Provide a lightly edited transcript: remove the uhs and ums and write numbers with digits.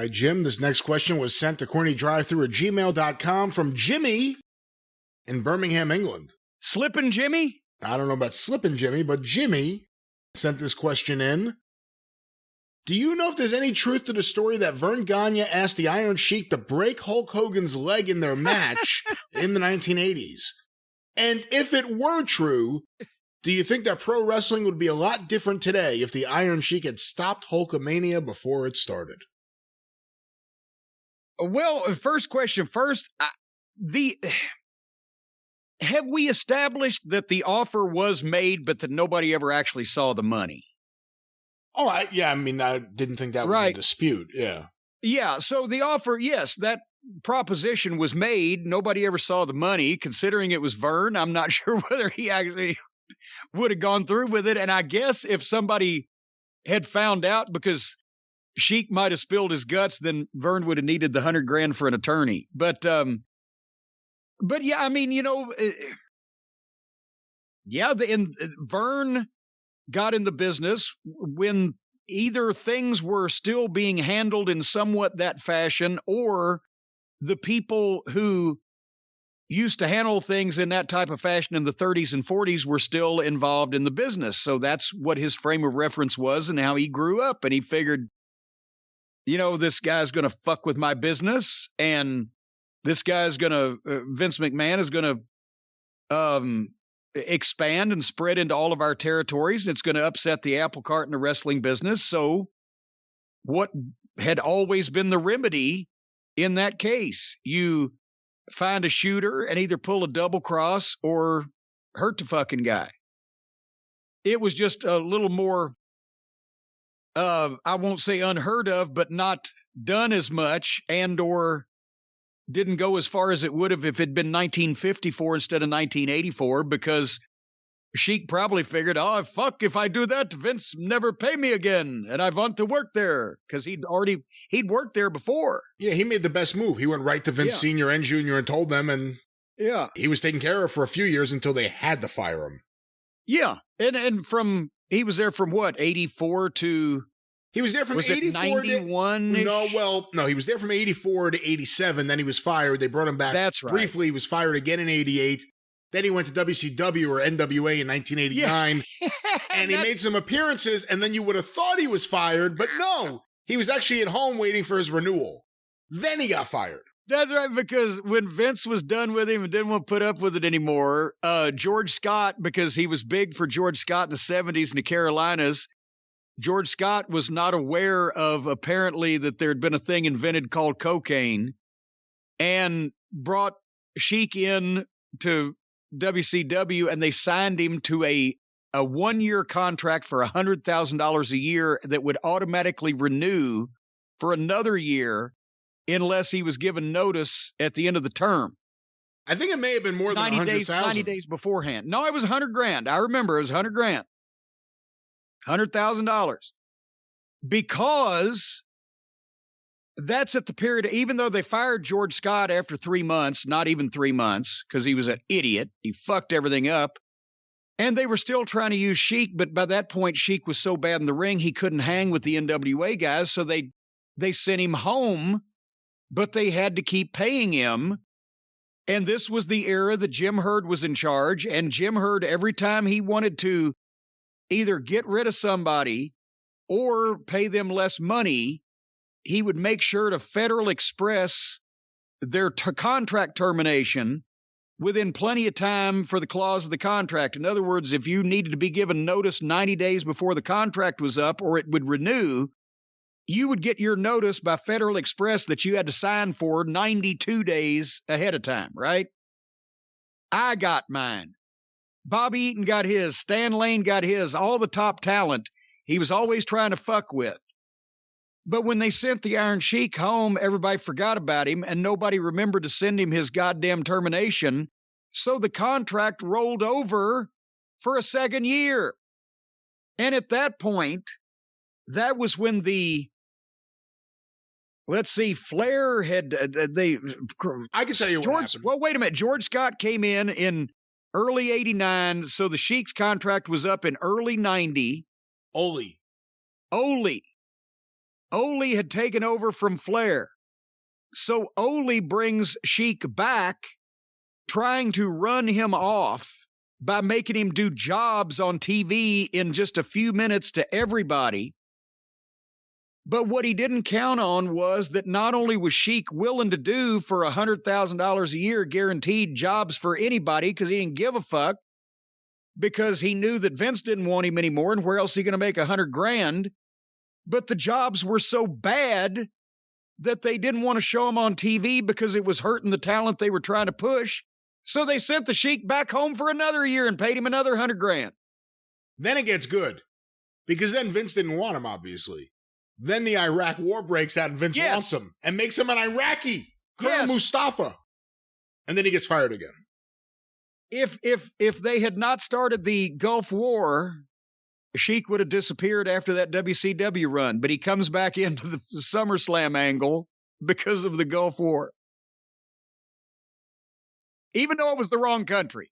right, Jim, this next question was sent to CornyDriveThru at gmail.com from Jimmy in Birmingham, England. Slippin' Jimmy? I don't know about Slippin' Jimmy, but Jimmy sent this question in. Do you know if there's any truth to the story that Verne Gagne asked the Iron Sheik to break Hulk Hogan's leg in their match in the 1980s? And if it were true, do you think that pro wrestling would be a lot different today if the Iron Sheik had stopped Hulkamania before it started? Well, first question first. Have we established that the offer was made, but that nobody ever actually saw the money? Oh, I didn't think that was a dispute. Yeah. Yeah. So the offer, yes, that proposition was made. Nobody ever saw the money. Considering it was Verne, I'm not sure whether he actually would have gone through with it. And I guess if somebody had found out, because Sheik might have spilled his guts, then Verne would have needed the $100,000 for an attorney. But yeah, I mean, Verne got in the business when either things were still being handled in somewhat that fashion, or the people who used to handle things in that type of fashion in the 30s and 40s were still involved in the business. So that's what his frame of reference was and how he grew up. And he figured, this guy's going to fuck with my business, and this guy's going to, Vince McMahon is going to expand and spread into all of our territories. It's going to upset the apple cart in the wrestling business. So what had always been the remedy in that case? You find a shooter and either pull a double cross or hurt the fucking guy. It was just a little more, I won't say unheard of, but not done as much, and or didn't go as far as it would have if it'd been 1954 instead of 1984, because Sheik probably figured, oh, fuck, if I do that, Vince never pay me again, and I want to work there, because he'd worked there before. Yeah, he made the best move. He went right to Vince Sr. and Jr. and told them, and he was taken care of for a few years until they had to fire him. Yeah, and he was there from what, 84 to... He was there from 84 91. No, he was there from 84 to 87. Then he was fired. They brought him back. That's right. Briefly, he was fired again in 88. Then he went to WCW or NWA in 1989. Yeah. And he made some appearances, and then you would have thought he was fired, but no. He was actually at home waiting for his renewal. Then he got fired. That's right, because when Vince was done with him and didn't want to put up with it anymore, George Scott, because he was big for George Scott in the 70s in the Carolinas, George Scott was not aware of apparently that there had been a thing invented called cocaine, and brought Sheik in to WCW, and they signed him to a 1-year contract for $100,000 a year that would automatically renew for another year unless he was given notice at the end of the term. I think it may have been more than 100,000. 90 days beforehand. No, it was $100,000. I remember it was $100,000. $100,000, because that's at the period, even though they fired George Scott after 3 months, not even 3 months, because he was an idiot. He fucked everything up. And they were still trying to use Sheik, but by that point, Sheik was so bad in the ring, he couldn't hang with the NWA guys. So they sent him home, but they had to keep paying him. And this was the era that Jim Herd was in charge. And Jim Herd, every time he wanted to either get rid of somebody or pay them less money, he would make sure to Federal Express their contract termination within plenty of time for the clause of the contract. In other words, if you needed to be given notice 90 days before the contract was up or it would renew, you would get your notice by Federal Express that you had to sign for 92 days ahead of time, right? I got mine. Bobby Eaton got his, Stan Lane got his, all the top talent he was always trying to fuck with. But when they sent the Iron Sheik home, everybody forgot about him, and nobody remembered to send him his goddamn termination. So the contract rolled over for a second year. And at that point, that was when Flair had, I can tell you what happened. Well, wait a minute. George Scott came in early 89, so the Sheik's contract was up in early 90. Ole. Ole had taken over from Flair. So Ole brings Sheik back, trying to run him off by making him do jobs on TV in just a few minutes to everybody. But what he didn't count on was that not only was Sheik willing to do for $100,000 a year guaranteed jobs for anybody because he didn't give a fuck, because he knew that Vince didn't want him anymore, and where else is he going to make $100,000? But the jobs were so bad that they didn't want to show him on TV because it was hurting the talent they were trying to push. So they sent the Sheik back home for another year and paid him another $100,000. Then it gets good, because then Vince didn't want him, obviously. Then the Iraq war breaks out and Vince wants him and makes him an Iraqi, Colonel Mustafa. And then he gets fired again. If they had not started the Gulf War, Sheik would have disappeared after that WCW run, but he comes back into the SummerSlam angle because of the Gulf War. Even though it was the wrong country.